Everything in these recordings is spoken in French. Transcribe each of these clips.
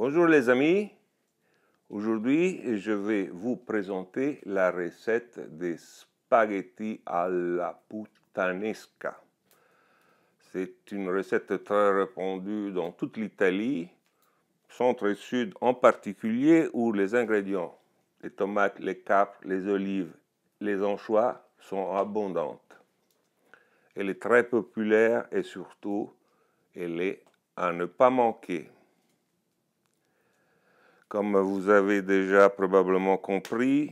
Bonjour les amis, aujourd'hui je vais vous présenter la recette des spaghettis alla puttanesca. C'est une recette très répandue dans toute l'Italie, centre et sud en particulier, où les ingrédients, les tomates, les capres, les olives, les anchois sont abondantes. Elle est très populaire et surtout, elle est à ne pas manquer. Comme vous avez déjà probablement compris,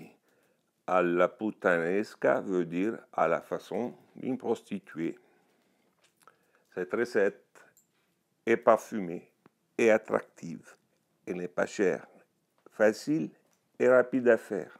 alla puttanesca veut dire à la façon d'une prostituée. Cette recette est parfumée et attractive. Elle n'est pas chère, facile et rapide à faire.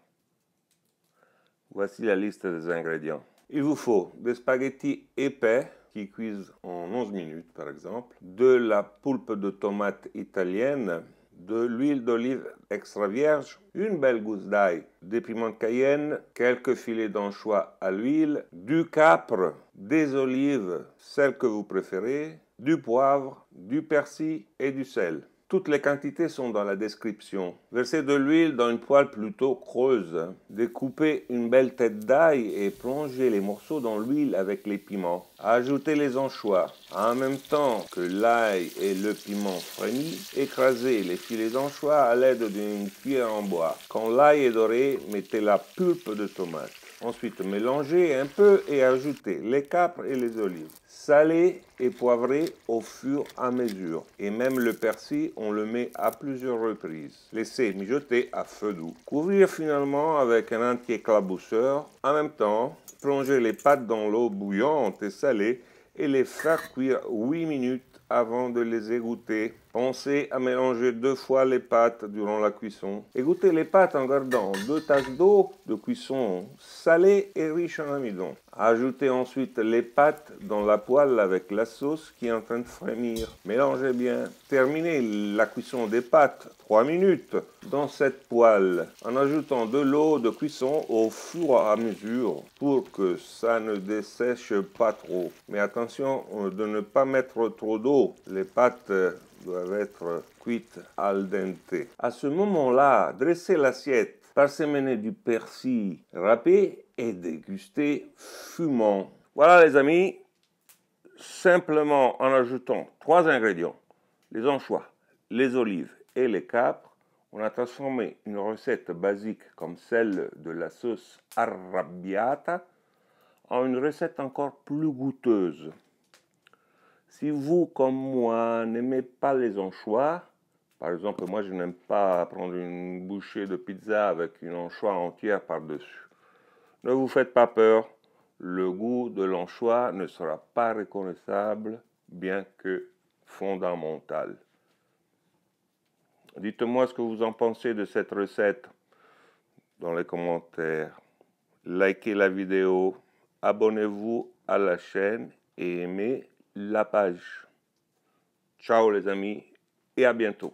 Voici la liste des ingrédients. Il vous faut des spaghettis épais qui cuisent en 11 minutes par exemple, de la poulpe de tomate italienne, de l'huile d'olive extra vierge, une belle gousse d'ail, des piments de Cayenne, quelques filets d'anchois à l'huile, du capre, des olives, celles que vous préférez, du poivre, du persil et du sel. Toutes les quantités sont dans la description. Versez de l'huile dans une poêle plutôt creuse. Découpez une belle tête d'ail et plongez les morceaux dans l'huile avec les piments. Ajoutez les anchois. En même temps que l'ail et le piment frémissent, écrasez les filets d'anchois à l'aide d'une cuillère en bois. Quand l'ail est doré, mettez la pulpe de tomate. Ensuite, mélangez un peu et ajoutez les capres et les olives. Salez et poivrez au fur et à mesure. Et même le persil, on le met à plusieurs reprises. Laissez mijoter à feu doux. Couvrir finalement avec un anti-éclabousseur. En même temps, plongez les pâtes dans l'eau bouillante et salée et les faire cuire 8 minutes avant de les égoutter. Pensez à mélanger 2 fois les pâtes durant la cuisson. Égouttez les pâtes en gardant 2 tasses d'eau de cuisson salée et riche en amidon. Ajoutez ensuite les pâtes dans la poêle avec la sauce qui est en train de frémir. Mélangez bien. Terminez la cuisson des pâtes 3 minutes dans cette poêle en ajoutant de l'eau de cuisson au fur et à mesure pour que ça ne dessèche pas trop. Mais attention de ne pas mettre trop d'eau. Les pâtes doivent être cuites al dente. À ce moment-là, dressez l'assiette, parsemenez du persil râpé et dégustez fumant. Voilà les amis, simplement en ajoutant 3 ingrédients, les anchois, les olives et les capres, on a transformé une recette basique comme celle de la sauce arrabbiata en une recette encore plus goûteuse. Si vous, comme moi, n'aimez pas les anchois, par exemple, moi je n'aime pas prendre une bouchée de pizza avec une anchois entière par-dessus. Ne vous faites pas peur, le goût de l'anchois ne sera pas reconnaissable, bien que fondamental. Dites-moi ce que vous en pensez de cette recette dans les commentaires. Likez la vidéo, abonnez-vous à la chaîne et aimez la page. Ciao les amis et à bientôt.